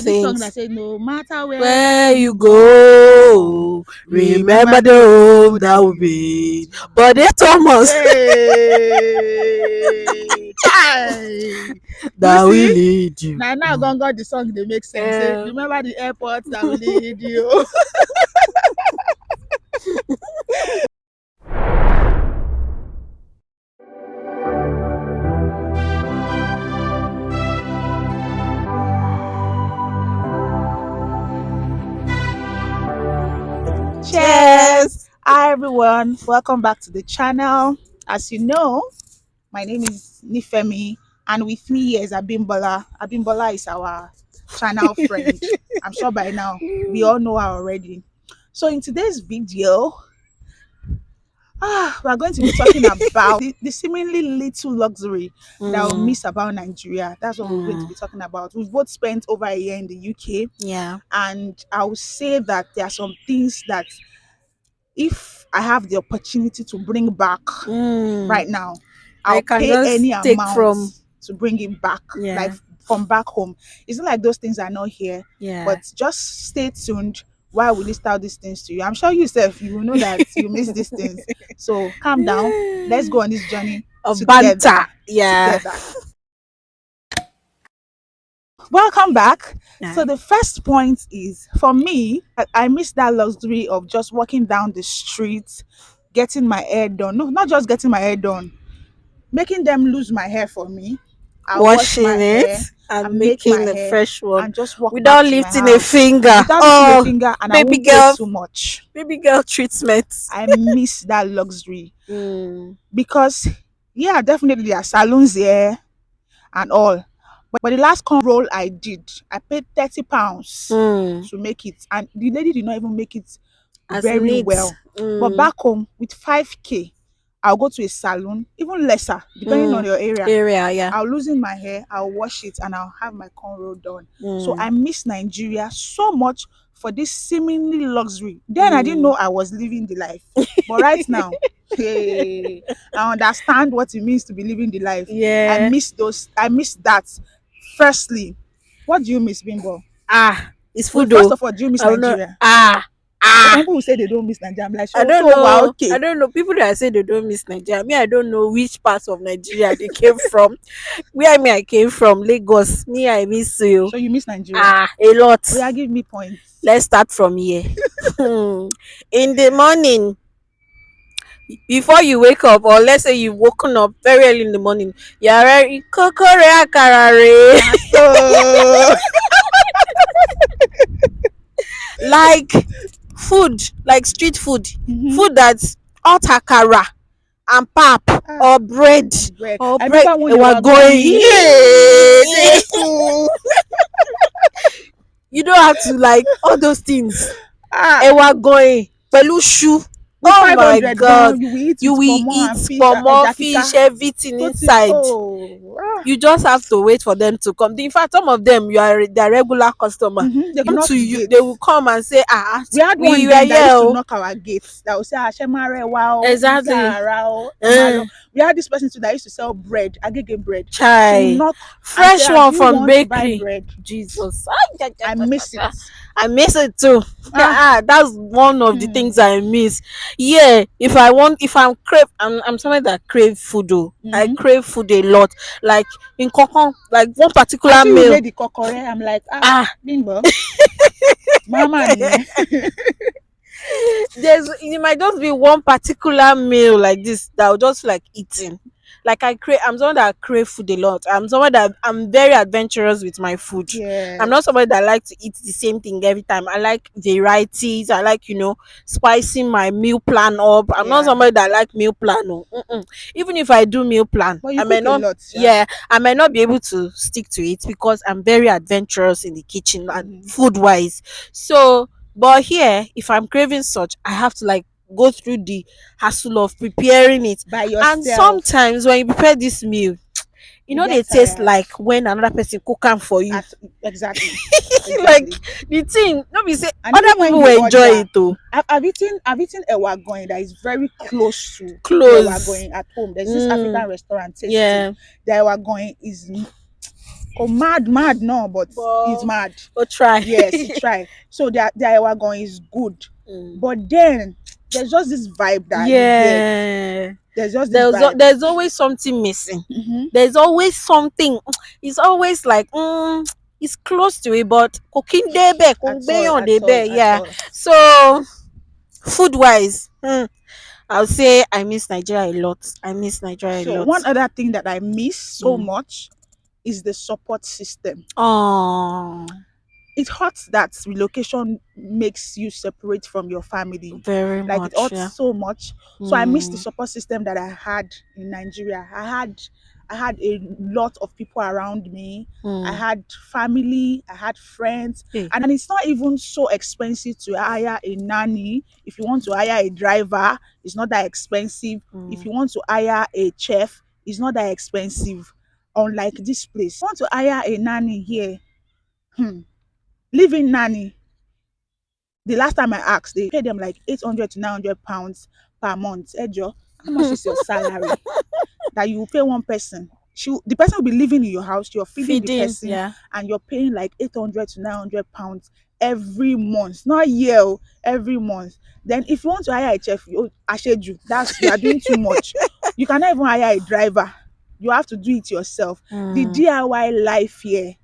This song Sings that says no matter where where you you go, go, remember remember the the home road that that will you be. made. But they Thomas Hey, Chai. You that will see? lead you. Now gone got the song they make sense. Say, Um, remember the airport that will lead you. Cheers! cheers. Hi everyone, welcome back to the channel. As you know, my name is Nifemi, and with me here is Abimbola. Abimbola is our channel friend. I'm sure by now we all know her already. So in today's video, we are going to be talking about the seemingly little luxury that we Mm, miss about Nigeria. That's what we're going to mm, be talking about. We've both spent over a year in the UK, yeah. and I will say that there are some things that if I have the opportunity to bring back Mm. right now, I I'll can pay just any take amount from, to bring it back, like yeah, from back home. It's not like those things are not here, yeah. but just stay tuned while we list out these things to you. I'm sure yourself, you will know that you miss these things. So calm down. Let's go on this journey A together. banter, yeah. Together. Welcome back. So Yeah. the first point is for me, I miss that luxury of just walking down the street, getting my hair done. No, not just getting my hair done, making them lose my hair for me. I wash my Washing it hair and and make my making a hair fresh one and just walk back without to my lifting a house finger. without lifting a Oh, finger, and I baby won't pay girl, too much. baby girl treatment. I miss that luxury Mm, because, yeah, definitely there are salons here and all. But the last roll I did, I paid £30 mm. to make it, and the lady did not even make it As very neat. well. But Mm, back home with 5K, I'll go to a salon, even lesser, depending on mm. your area. Area, yeah. I'll loosen my hair, I'll wash it, and I'll have my cornrow done. So Mm, I miss Nigeria so much for this seemingly luxury. Then I didn't mm. know I was living the life. But right now, hey, I understand what it means to be living the life. Yeah. I miss that. Firstly, what do you miss, Bimbo? Ah, it's Well, food first though. of all, do you miss I don't know. Nigeria? Ah, Because some ah. people will say they don't miss Nigeria. I'm like, I don't so wow, know. I okay. don't know. People that say they don't miss Nigeria. Me, I don't know which parts of Nigeria they came from. Where me I came from, Lagos. Me, I miss you. So you miss Nigeria. Ah, a lot. Oh yeah, give me points. Let's start from here. In the morning, before you wake up, or let's say you've woken up very early in the morning, you're ready. Kokore akarare. Nah, so Like food, like street food, Mhm. food that's hot akara and pap Ah, or bread bread. or I bread. remember when And they we're were going, going. hey, they cool. You don't have to like all those things. Ah, And we're going. Pẹ̀lú shoe. with Oh my 500 god. gone, you will eat You with will pomo eat and fish and pomo, fish, ejakika. everything inside. Oh, You just have to wait for them to come. In fact, some of them you are their regular customer. they Come knock to the you, they will gates. come and say, ah, We had one we were then that here. used to Oh. knock our gates. That would say, Ashemare wow, Exactly. Rao, Uh, Emalo. We had this person too that used to sell bread, agege bread. She will chai. knock and say, Fresh do one you from want to buy bakery. bread? Jesus. I miss it. I miss it too. Ah, That's one of the things hmm. I miss. Yeah, if I want, if I'm crave, I'm somebody that crave food. Oh, I Mm-hmm. crave food a lot. Like in Kokon, like one I particular see you meal. made the kokore. I'm like, Ah, Bimbo, mama ni. it might just be one particular meal like this that I'll just like eating. Like I'm someone that crave food a lot. I'm someone that I'm very adventurous with my food. I'm not Yes. somebody that like to eat the same thing every time. I like varieties. I like, spicing my meal plan up. I'm not Yeah. somebody that like meal plan. Oh. Mm-mm. Even if I do meal plan, But you I may cook a not. lot, yeah. Yeah, I might not be able to stick to it because I'm very adventurous in the kitchen and Mm-hmm. food wise. So, but here, if I'm craving such, I have to like go through the hassle of preparing it. By And yourself. sometimes when you prepare this meal, You they get taste tired. like when another person cook am for you. At exactly. Like Exactly. the thing, no be say And other even when people you will enjoy order, it too. I've eaten ewa going that is very close to the ewa Close. going at home. There's this Mm, African restaurant, Tasty. yeah. The ewa going is Oh, mad, no, but he's But mad. go try. Yes, he try. So their wagon is good, Mm. but then there's just this vibe that you get. Yeah. There's just this vibe. There's always something missing. Hmm. There's always something. It's always like it's close to it, but cooking day bear, At all, on at day all, bear, at yeah. all. So food wise, I'll say I miss Nigeria a lot. I miss Nigeria a So lot. one other thing that I miss so Mm. much is the support system. Oh, It hurts that relocation makes you separate from your family. very Like it much, hurts yeah. so much. So I miss the Mm. support system that I had in Nigeria. I had a lot of people around me. I Mm. had family, I had friends, Hey. and it's not even so expensive to hire a nanny. If you want to hire a driver, it's not that expensive. If Mm. you want to hire a chef, it's not that expensive. Unlike this place, you want to hire a nanny here. Hmm. Living nanny, the last time I asked, they pay them like 800 to 900 pounds per month. Ejo, how much is your salary that you will pay one person? The person will be living in your house, you're feeding the Feeding, person, yeah. and you're paying like 800 to 900 pounds every month. Not year, oh, every month. Then if you want to hire a chef, you are doing too much. You cannot even hire a driver. You have to do it yourself. The Mm. DIY life here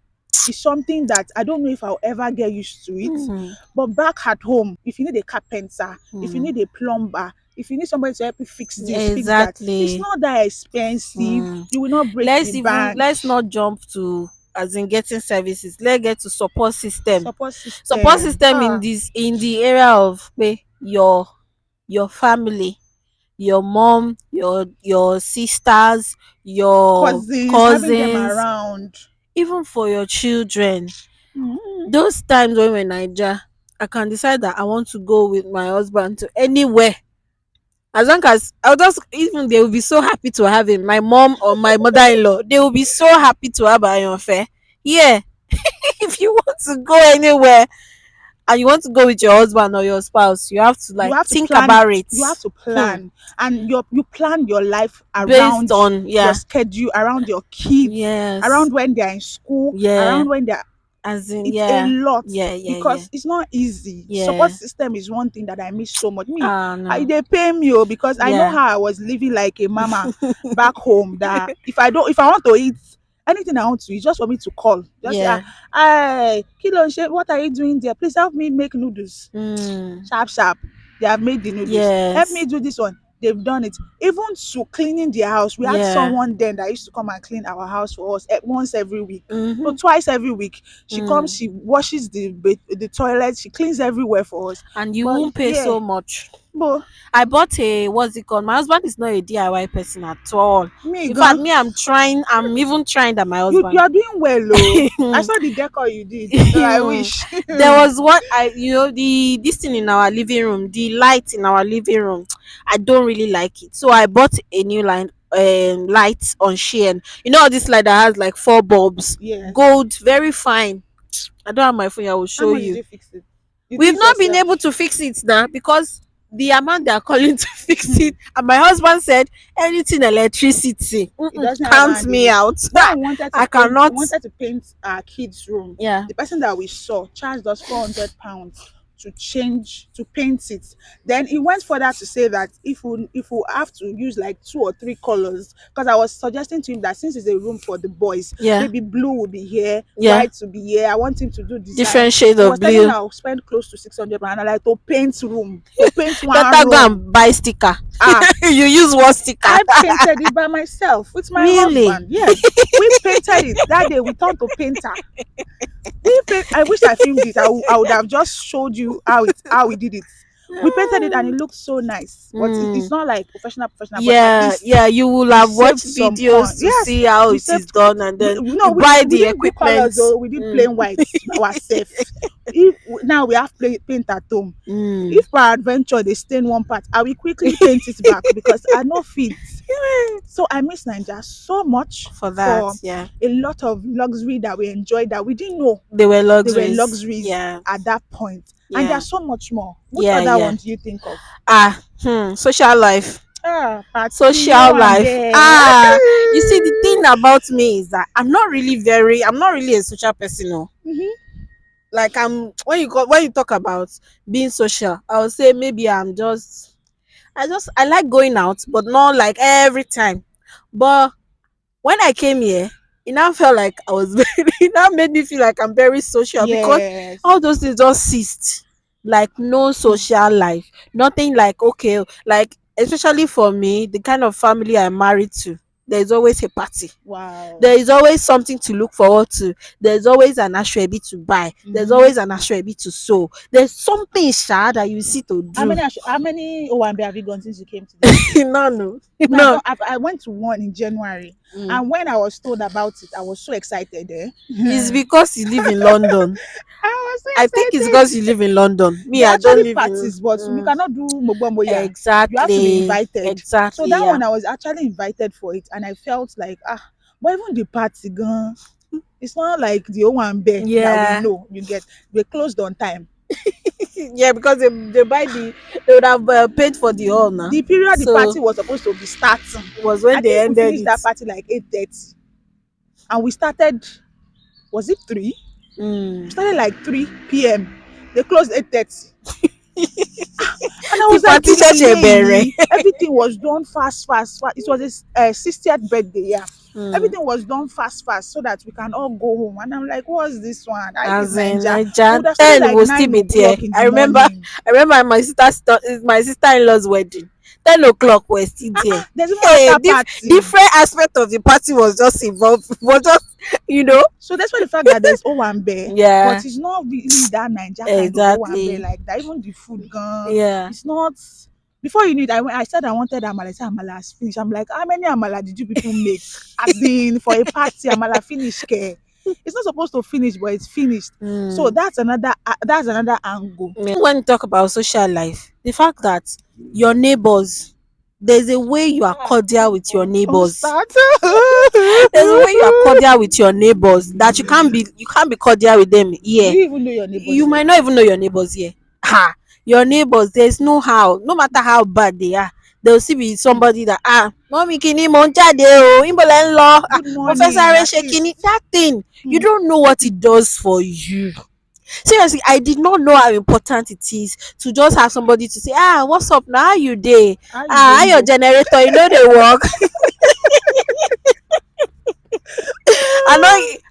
is something that I don't know if I'll ever get used to it. Mm. But back at home, if you need a carpenter, if you Mm. need a plumber, if you need somebody to help you fix this, fix that, it's Exactly. not that expensive. Mm. You will not break the bank. Let's not jump to as in getting services. Let's get to support system. Support Support system. system in this in the area of your family, your mom, your sisters, your Cousins, having them cousins, around. even for your children. Mhm. Those times when we're in Naija, I can decide that I want to go with my husband to anywhere. As long as I'll just even they will be so happy to have him. My mom or my mother-in-law, they will be so happy to have Ayonfe. Yeah, if you want to go anywhere and you want to go with your husband or your spouse, you have to You like have to think plan. about it. You have to Hmm. plan, and you plan your life Based around on your yeah, schedule, around your kids, yes, around when they are in school, yeah, around when they are. as in It's a yeah, lot yeah, because it's not easy. Support yeah. system is one thing that I miss so much. Me, Ah no, they pay me, oh, because I know yeah. how I was living like a mama back home. That if I want to eat anything I want to eat, just for me to call, just say, Yeah. "Hey, Kilo, what are you doing there? Please help me make noodles." Mm. Sharp, sharp. They have made the noodles. Help me Yes. do this one. They've done it. Even to cleaning their house, we had Yeah. someone then that used to come and clean our house for us once every week. So Mm-hmm. twice every week, she comes, Mm. she washes the toilet, she cleans everywhere for us. And you But won't pay yeah, so much. but I bought a what's it called? My husband is not a DIY person at all. me In fact, gone. me, I'm trying. I'm even trying than my You husband. are doing well, oh. I saw the decor you did. I wish. There was what I the this thing in our living room, the light in our living room. I don't really like it, so I bought a new line light on Shein. You know this light that has like four bulbs, Yes. gold, very fine. I don't have my phone. I will How show much did you. you fix it? You did We've it not been able yourself. to fix it now because the amount they are calling to fix it, and my husband said anything electricity, It doesn't have count hand in me it. out. When we wanted to I paint, cannot. our kids' room, Yeah. the person that we saw charged us £400 to paint it. Then he went further to say that if we have to use like 2 or 3 colors, because I was suggesting to him that since it's a room for the boys, Yeah. maybe blue will be here, Yeah. white will be here. I want him to do design. Different shade He of was telling me blue. I'll spend close to 600 pounds, and like to paint room, to paint one Better go room. and buy sticker. Ah, You use one sticker. I painted it by myself with my Really? husband. Yes, we painted it that day. We turned to painter. I wish I filmed it. I would have just showed you how we did it. We painted it and it looked so nice, but it's Mm. not like professional. But at Yeah, least yeah, you will we have saved watched some coin. videos to Yes, see how we it is saved. done, and then No, you buy we the didn't do equipment. colors though. We did Mm. plain whites ourselves. If now we have paint at home. Mm. If by adventure they stain one part, I will quickly paint it back because I know fit. So I miss Nigeria so much For that, for yeah, a lot of luxury that we enjoyed that we didn't know they were they were luxuries. luxuries Yeah, at that point. And yeah, there's so much more. Which yeah, other yeah. one do you think of? Social life. Party here social and life. there. You see, the thing about me is that I'm not really a social person. No. Mhm. Like when you talk about being social, I would say maybe I like going out, but not like every time. But when I came here, it now felt like I was it now made me feel like I'm very social because Yes. all those things just ceased. Like no Hmm. social life. Nothing like okay, like especially for me, the kind of family I'm married to, there's always a party. Wow. There is always something to look forward to. There's always an ashwebi to buy. There's Hmm. always an ashwebi to sew. There's something sha that you see to do. How many Owambe have you gone since you came to this place? No, no, Me, I've no. gone, I went to one in January, Mm. and when I was told about it, I was so excited. Eh? It's because you live in London. I was so I think it's because you excited. live in London. Me, There are I don't actually live in. parties, but you cannot do Mogbomboya. You have to be Exactly, invited. So exactly. that Yeah, one, I was actually invited for it, and I felt like but even the party, gone. It's not like the Owambe that we yeah, know. You get they closed on time. yeah. Because they would have paid for the hall now. The period the So party was supposed to be starting, it was when I they think we ended finished it. that party like 8:30, and we started. Was it 3? We Mm. started like 3 p.m. They closed 8:30. And I The was like, party ṣẹ̀ṣẹ̀ bẹ̀rẹ̀. everything was done fast, fast, fast. It was his 60th birthday, yeah. Mm. Everything was done fast, fast, so that we can all go home. And I'm like, what's this one? I this As in Niger. They Naija, would have started 10 like will still nine be there. o'clock in the I remember morning. my sister-in-law's wedding. 10 o'clock we're still there. There's even Hey, after party. different aspect of the party was just involved. Was just you know. So that's why the fact that there's Owambe, but Yeah, it's not really that Niger kind of Owambe exactly. like that. Even the food gone, Yeah. it's not. Before you knew it, I said I wanted amala. I said amala has finished. I'm like, how many amala did you people make? As in for a party, amala finish care. It's not supposed to finish, but it's finished. So Mm. that's another angle. When you talk about social life, the fact that your neighbors, there's a way you are cordial with your Don't neighbors. start. There's a way you are cordial with your neighbors that you can't be cordial with them Do here. you even know your neighbors You here? might not even know your neighbors here. Ha! Your neighbors, there's no how, no matter how bad they are, there will still be somebody that mommy kini mo ń jáde o, níbo lẹ ń lọ? Good Mo fẹ́ morning, sáré at ṣe kini. least. That thing, you Hmm. don't know what it does for you. Seriously, I did not know how important it is to just have somebody to say, what's up now? How you dey? How you How doing, your go? generator, you know they work.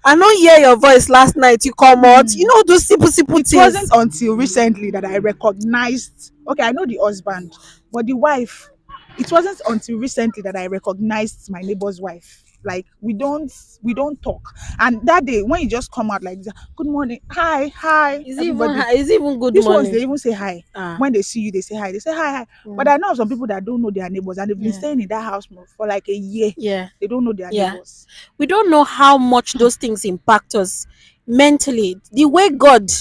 I know hear your voice last night. You come out. You Hmm. know those simple simple It wasn't things. until recently that I recognized, okay, I know the husband, but the wife, it wasn't until recently that I recognized my neighbor's wife. Like we don't talk. And that day when you just come out like, good morning, hi, everybody. Is it even good These ones morning? they even say hi. Ah. When they see you, they say hi. They say hi, hi. But Mm. I know of some people that don't know their neighbors and they've been Yeah. staying in that house for like a year. Yeah. They don't know their Yeah. neighbors. We don't know how much those things impact us mentally. The way God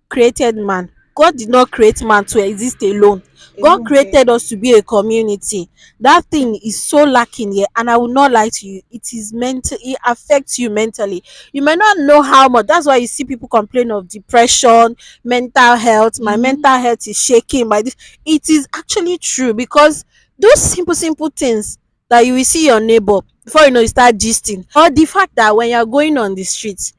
created man, God did not create man to exist alone. God Alone care. created us to be a community. That thing is so lacking here, and I will not lie to you. It is mental. It affects you mentally. You might not know how much. That's why you see people complain of depression, mental health. My Mm-hmm. mental health is shaking. My this. It is actually true because those simple things that you will see your neighbor before you know you start gisting, or the fact that when you're going on the street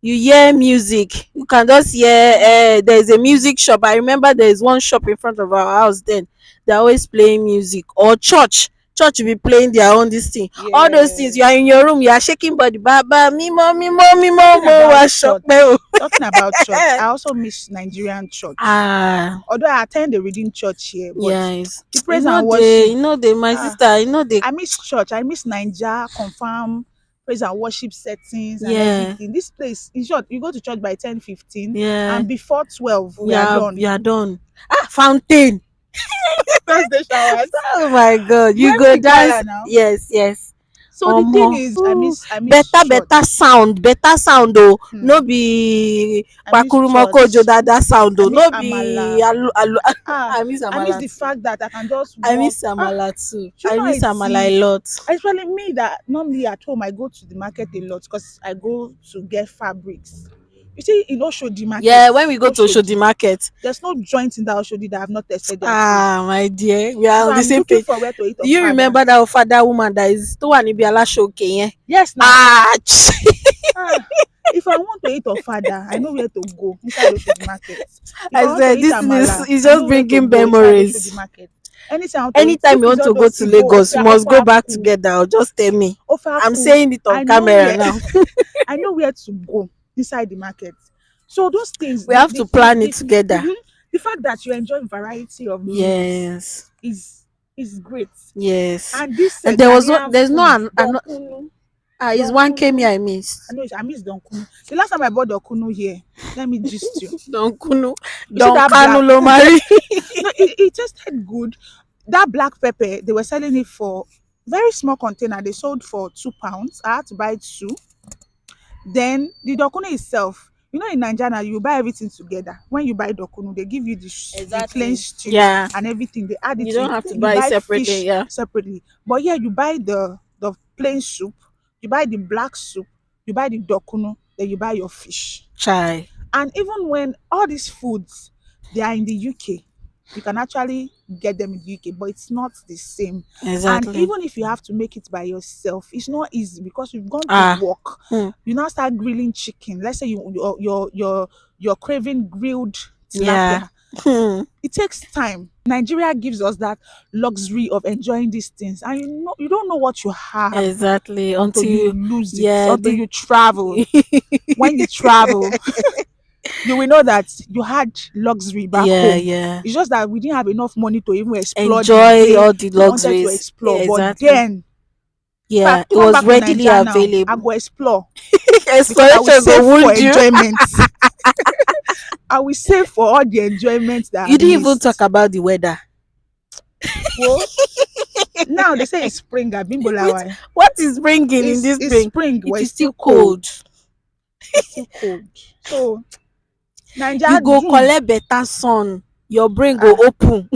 you hear music, you can just hear there's a music shop. I remember there's one shop in front of our house then, they're always playing music. Or church will be playing their own this thing. All those things, you are Yes. in your room, you are shaking body, baba mimo Talking mo about wa church, sope o. I also miss Nigerian church. Ah, Although I attend the reading church here, but yes. the praise and worship, My ah, sister, you know they. I miss church. I miss Niger, confirm praise and worship settings and Yeah, everything. This place, in short, you go to church by 10:15, yeah. and before 12, we are Yeah, done. you are done. Fountain. Thursday showers. Oh my god, We're you even go in dance. choir now. Yes, yes. So the thing Omo. is, I Ooh. miss I miss Better church. sound, better sound oh. No Hmm. be I miss pakurumoko church. dada sound I oh. miss No be Amala. alu. Ah, I miss I miss Amala the too. fact that I can just I walk. miss Amala too. Do you I know miss it Amala a is? lot. Especially me that normally at home I go to the market a lot because I go to get fabrics. You see, in Oshodi market, Yeah, when we go to Oshodi market. there's no joint in that Oshodi that have not tested their food. Ah, my dear, we are So on the I'm same looking page. for where to eat Do you Ofada. remember that father woman that is to one ibi alashoke yẹn? Yes, now. Ah, Ah, if I want to eat Ofada, I know where to go inside Oshodi market. If I I want to said eat this thing Amala, is I just know where to bringing go inside Oshodi memories. market. Anything I want to eat, Anytime if you it's want all to go those to Igbo, Lagos, you must go back Ofaku, together or just tell me. I'm Ofaku, saying it on I know camera where now. I know where to go inside the market. So those things, We have to plan it together. mhm, the fact that you enjoy variety of meals Yes, is great. yes. And this And there was Ghanaian there's no food, an donkunu, it's one came donkunu. here I missed. I miss donkunu. The last time I bought donkunu here, let me gist you. Don Kunu, You see Don that black? Kanu lo mari. No, it tasted good. That black pepper, they were selling it for very small container. They sold for £2. I had to buy two. Then the dokunu itself, you know, in Nigeria, you buy everything together. When you buy dokunu, they give you the plain Exactly. stew Yeah. and everything. They add it You to don't it. have to Then you buy buy separately, fish yeah. separately. But yeah, you buy the plain soup, you buy the black soup, you buy the dokunu, then you buy your fish. Chai. And even when all these foods they are in the UK, you can actually get them in the UK, but it's not the same. And Exactly. even if you have to make it by yourself, it's not easy because you've gone to Ah. work. Hmm. You now start grilling chicken. Let's say you're craving grilled Yeah. tilapia. Hmm. It takes time. Nigeria gives us that luxury of enjoying these things, and you don't know what you have Exactly. until Until you you, lose it, yeah, until you travel. When you travel, you will know that you had luxury back yeah, home. yeah. It's just that we didn't have enough money to even explore the Enjoy way all the we wanted to luxuries. explore. But Exactly. then, if I Yeah, it come was back to readily Nigeria now, I available. go explore because I will Exploration go save for wound you. enjoyment. I will save for all the enjoyment that You I've didn't even talk missed. about the weather. Well, now they say it's spring at Which, Bimbolawai. what is bringing in this It's spring? spring, but It it's is still still cold. cold. It's still cold. So You Nigeria go do. collect better sun. Your brain go open.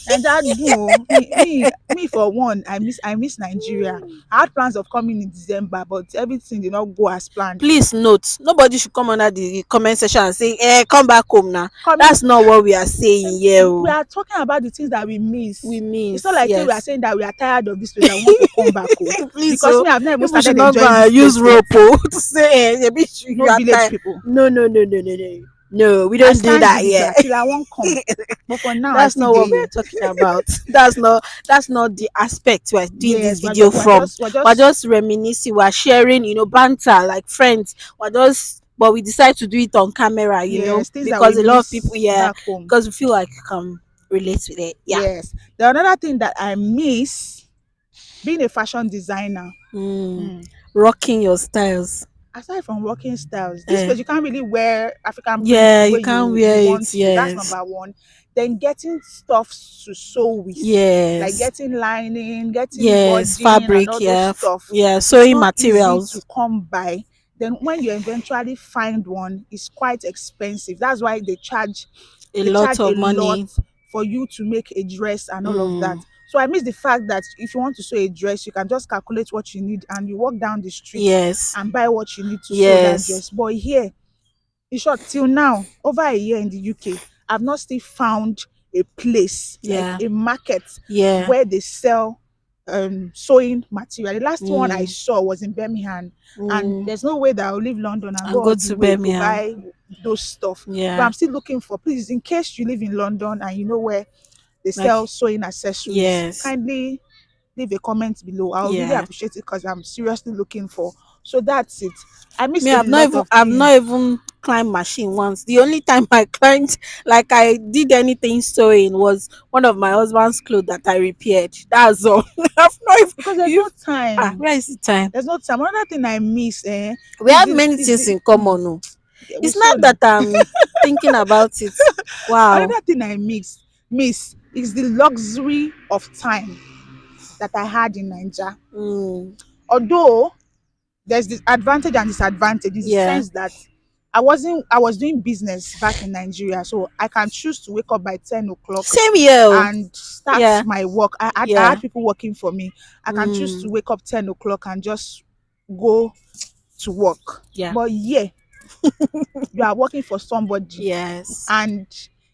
Naija do oh. Me for one, I miss Nigeria. I had plans of coming in December, but everything did not go as planned. Please note, nobody should come under the comment section and say, come back home now. Coming, That's not what we are saying here. we Oh. are talking about the things that we We miss. It's not miss, like say we are yes. saying that we are tired of this place and we want to come back home. Please, Because so me, I've not even people should started not go enjoying this and use place yet. rope oh, to say, you No are village tired. people. No, no, no, no, no, no. No, we I don't do stand that here. gidigba till I won't come. But for now, I That's still not dey what we are here. talking about. That's not the aspect we're doing this Yes, video from. we're We're just just reminiscing, we're sharing, banter like friends. We're just but we decide to do it on camera, yes, things that we because a lot of people, miss yeah, back home. because we feel like you can relate with it. Yeah. Yes. The another thing that I miss being a fashion designer. Mm. Mm. Rocking your styles. Aside from working styles, this Eh. place you can't really wear African prints Yeah, the you way can't you wear want it. to. That's Yes. number one. Then getting stuff to sew with, like Yes. getting lining, getting Yes. wadding, and Fabric. all those Yeah. stuff. Yeah. It's Sewing not easy to materials. come by. Then when you eventually find one, it's quite expensive. That's why A they lot charge a of lot money. for you to make a dress and all of that. Mm. So I miss the fact that if you want to sew a dress, you can just calculate what you need and you walk down the street Yes. and buy what you need to sew that Yes. dress. But here, in short, till now, over a year in the UK, I've not still found a place like Yeah. a market Yeah. where they sell sewing material. The last one I Mm. saw was in Birmingham, and Mm. there's no way that I'll leave London and And go go all the to way to Birmingham. buy those stuff. So Yeah. I'm still looking for, please, in case you live in London and you know where they Like, sell sewing accessories, yes. kindly leave a comment below. I'll really Yeah. appreciate it because I'm seriously looking for. So that's it. I miss Me, a lot of I've things. not even climbed machine once. The only time I climbed, like I did anything sewing, was one of my husband's clothes that I repaired. That's all. I've not even, Because there's no if, time. where is the time? There's no time. Another thing I miss We have many is things the in common. Oh. yeah, we It's not soon. that I'm thinking about it. Wow. Another thing I miss is the luxury of time that I had in Nigeria. Mm. Although there's this advantage and disadvantage in the Yeah. sense that I was doing business back in Nigeria, so I can choose to wake up by 10 o'clock Same here. Oh. and start Yeah. my work. I Yeah. had people working for me. I can choose Mm. to wake up 10 o'clock and just go to work. Yeah. But yeah, You are working for somebody, Yes. and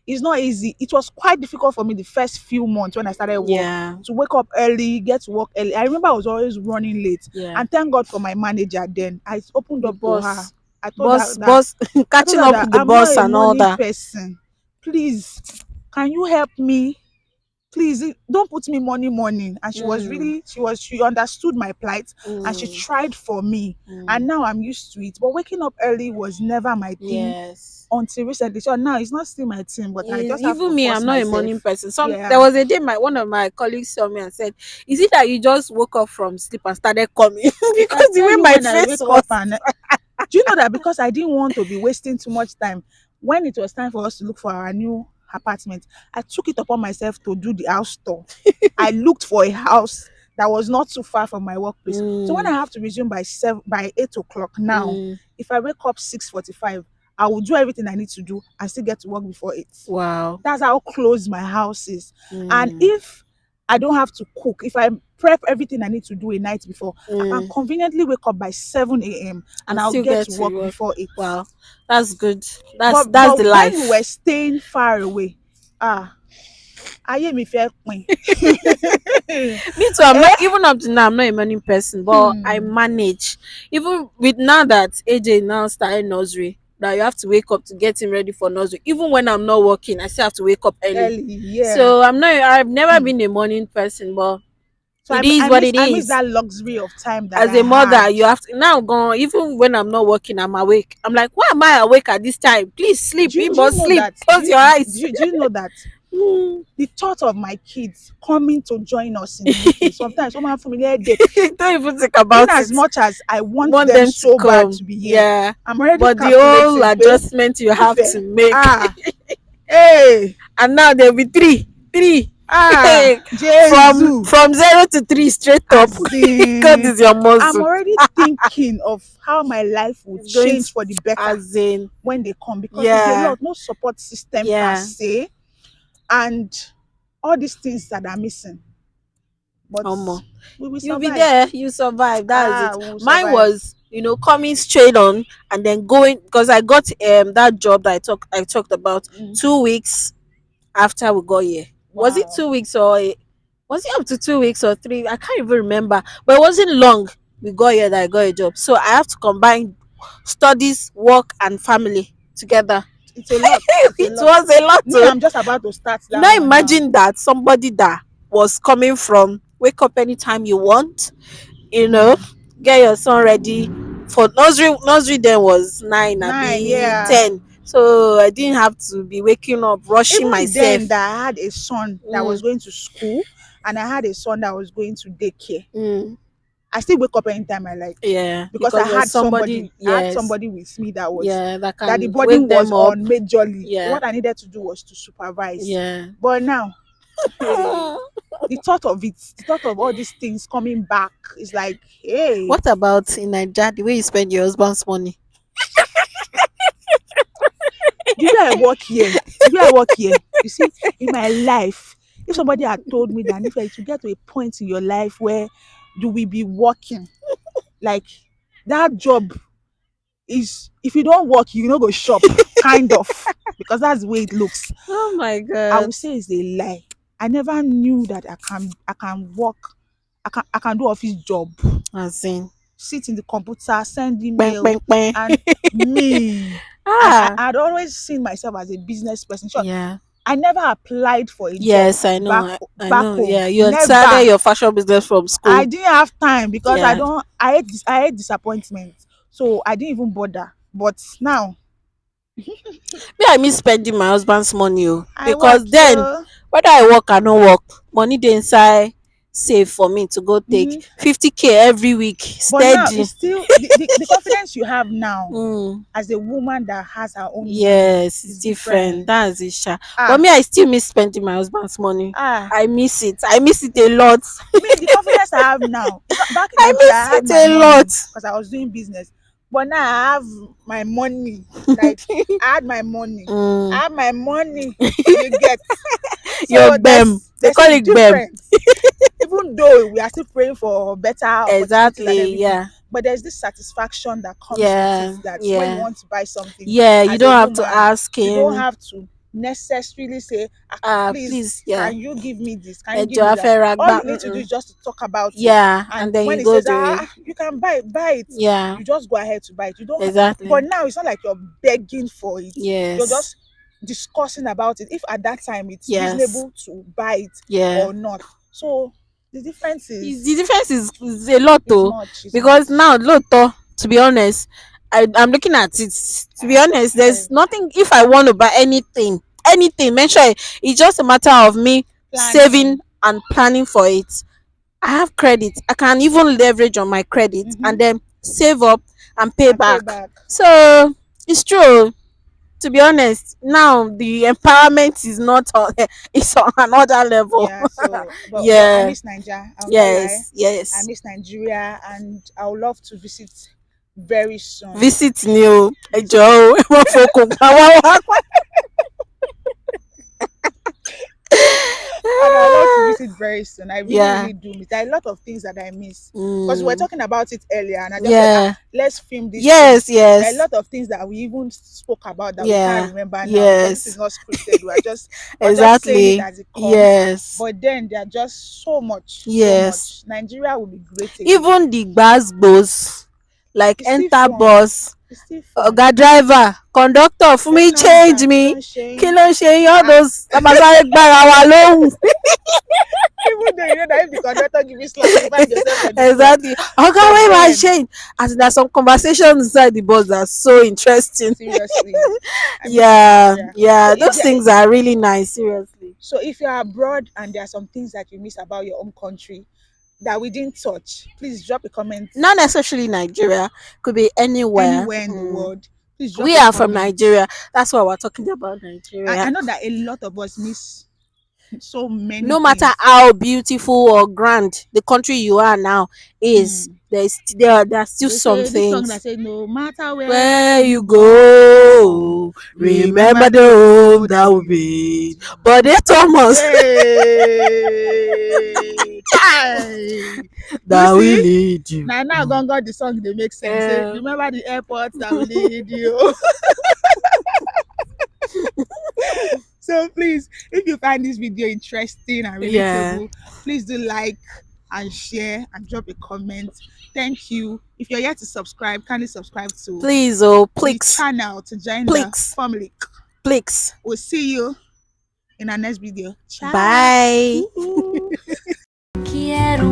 it's not easy. It was quite difficult for me the first few months when I started work, Yeah. to wake up early, get to work early. I remember I was always running late, Yeah. and thank God for my manager. Then I opened The up to her. boss. I told her Boss, that boss, catching up that with the I'm not boss a and all money that. person. Please, can you help me? Please, don't put me money. And she was Mm, really, she understood my plight, and she mm, tried for me. And mm. now I'm used to it. But waking up early was never my thing Yes. until recently. So now it's not still my thing, but I just have to Even me, I'm force not a morning myself. person. There Yeah. was a day my one of my colleagues saw me and said, "Is it that you just woke up from sleep and started coming?" If I Because the tell way you, my when I face wake up was. and do you know that because I didn't want to be wasting too much time, when it was time for us to look for our new apartment, I took it upon myself to do the house tour. I looked for a house that was not too far from my workplace. So when I Mm, have to resume by 8 o'clock now, mm, if I wake up 6:45, I will do everything I need to do and still get to work before 8. wow. That's how close my house is. And Mm, if I don't have to cook, if I prep everything I need to do a night before, I can mm. conveniently wake up by 7 a.m. and And I'll still get get to to work work. before 8. Wow, that's good. But That's the when we were life. staying far away, ah, ayé mi fẹ́ pin. Me too. I'm not Eh? even up to now. I'm not a morning person, but I Hmm. manage. Even with now that AJ now started nursery, that you have to wake up to get him ready for nursery. Even when I'm not working, I still have to wake up early. Early, yeah. So I'm not. I've never Hmm. been a morning person, but So it is what it I miss is. that luxury of time that As I a mother, had. you have to now go. Even when I'm not working, I'm awake. I'm like, why am I awake at this time? Please sleep. You Do you must know sleep. that? Close your eyes. Do you know that Mm. the thought of my kids coming to join us in the UK sometimes woman for me headache. Don't even think In about as it. much as I want Want them them to so bad come. to be here, Yeah. I'm already But the whole calculating. Pé, adjustment you have Ife, to make. ah, hey, And now there'll be three. Three. ah, from Jesus. 0 to 3 straight up. As God in, is your I'm muscle. already thinking of how my life will It's going change to for the better as in when they come, because it's a yeah. lot, no support system per Yeah. se, and all these things that are missing. But Omo. we will You'll be survive. there, you survive. That's it. Ah, we will Mine survive. was, coming straight on and then going because I got that job that I talked about Mm, 2 weeks after we got here. Was it wow. 2 weeks was it up to 2 weeks or three? I can't even remember. But it wasn't long we got here that I got a job. So I have to combine studies, work, and family together. It's a lot. It's a It lot. was a lot. Me, I'm just about to start You that now one now. imagine that somebody that was coming from wake up anytime you want, you know, Mm. get your son ready for nursery. Nursery then was 9, I 9, be yeah. 10. So I didn't have to be waking up, rushing Even then, myself. that I had a son that Mm, was going to school, and I had a son that was going to daycare. mm, I still wake up anytime I like, yeah, because because there's somebody, I had yes, somebody with me yeah, that that the can burden wake was them up. on majorly. Yeah, What I needed to do was to supervise. yeah. But now, hey, the thought of all these things coming back is like, hey, What about in Nigeria, the way you spend your husband's money? the way I work here, you see, in my life, if somebody had told me that if you get to a point in your life where you will be working, like that job is, if you don't work, you know go shop, kind of, because that's the way it looks. Oh my I god. would say it's a lie. I never knew that I can work, I can do office job, As in, sit in the computer, send bang, email, bang, bang. and me. And Ah, I'd always seen myself as a business person. Sure, yeah. I never applied for a job Yes, I know. I back know. home. Yeah, you had started Never. your fashion business from I school. didn't have time because Yeah. I hate disappointment. So I didn't even bother. But now Me, I miss spending my husband's money, oh, I because work then here. whether I work or no work, money dey inside save for me to go take Hmm. 50K every week But now steady. it's still the confidence you have now Mm, as a woman that has her own money yes, it's is different. different. That's it, sha. But Ah, me, I still miss spending my husband's money. ah. I miss it. I miss it a lot. Me, the confidence I have now. Back in I Nigeria, miss I had it my a lot. money because I was doing business. But now I have my money. Like I had my money. Mm, I have my money. You get. your So BEM. They there's call a it BEM. difference. Even though we are still praying for better opportunity and Exactly. everything, Yeah. but there's this satisfaction that comes with it, Yeah. that when you Yeah. want to buy something Yeah. You as a don't have to woman, ask you don't him. have to necessarily say, "Ah, please, Please. Yeah. can you give me this, can you give Ẹjọ me that." All afẹ́ragbá. you need to do is just to talk about it. Yeah. And And then when you he go says, do it. you can buy it, Yeah. you just go ahead to buy it. You don't Exactly. But now it's not like you're begging for it. You're Yes. just discussing about it, if at that time it's Yes. reasonable to buy it Yeah. or not. So the difference The is difference is a lot is though, much, is because much. now lóòótọ́, to be honest, I'm looking at it. To be honest, Hey, there's nothing. If I want to buy anything, mention it. It's just a matter of me saving planning. and planning for it. I have credit. I can even leverage on my credit Mm-hmm. and then save up and pay And pay back. back. So it's true. To be honest, now the empowerment is not on. It's on another level. Yeah, so but I Yeah. miss Nigeria. I'll not lie. Yes. I Yes. miss Nigeria, and I would love to visit very soon. Visit ni o, ẹ Visit. jọ̀ọ́ o, ẹ má fokùn pa wá wá. And I love to visit very soon. I really, Yeah. really do miss. There are a lot of things that I miss. Because we were Mm. talking about it earlier, and I just said, Yeah. let's film this thing. Yes. There are a Yes. lot of things that we even spoke about that we can't Yeah. remember now, because this is Yes. not scripted. We're just saying it Exactly. as it comes. Yes. But then there are just so much, so Yes. much. Nigeria will be great again. Even the gbasgbos, like It's still enter fun. bus, It's still fun. ọ̀gá driver, conductor fún Say mi calm change down, mi, don't kí shame. ló ń ṣe yín, all Ah, those tá máa sáré gbára wa lóhùn. even though you know that if the conductor give you slack, you find yourself on the floor. Exactly. Oga, But where my then, change? And there's some conversations inside the bus that are so interesting. seriously, I miss Yeah, Nigeria. yeah, So if those there, things are really nice. Seriously. so if you're abroad and there are some things that you miss about your own country that we didn't touch, please drop a comment. Not necessarily Nigeria, could be anywhere. Anywhere in the world, please drop We a are from comment. Nigeria. That's why we're talking about I Nigeria. know that a lot of us miss so many No matter things. how beautiful or grand the country you are now is, there's still They some say this song things. that says no matter where Where you you go, go, remember remember the the home road that that we we made. made. But they Thomas Hey, Kai. You that will see, lead you. now gone got the song, they make sense. Say, Uh, remember the airport that will lead you. So please, if you find this video interesting and yeah. relatable, please do like and share and drop a comment. Thank you. If you're yet to subscribe, kindly subscribe to Please, the please, channel to join the please, family. please. We'll see you in our next video. Ciao. Bye. Woo-hoo. Quiero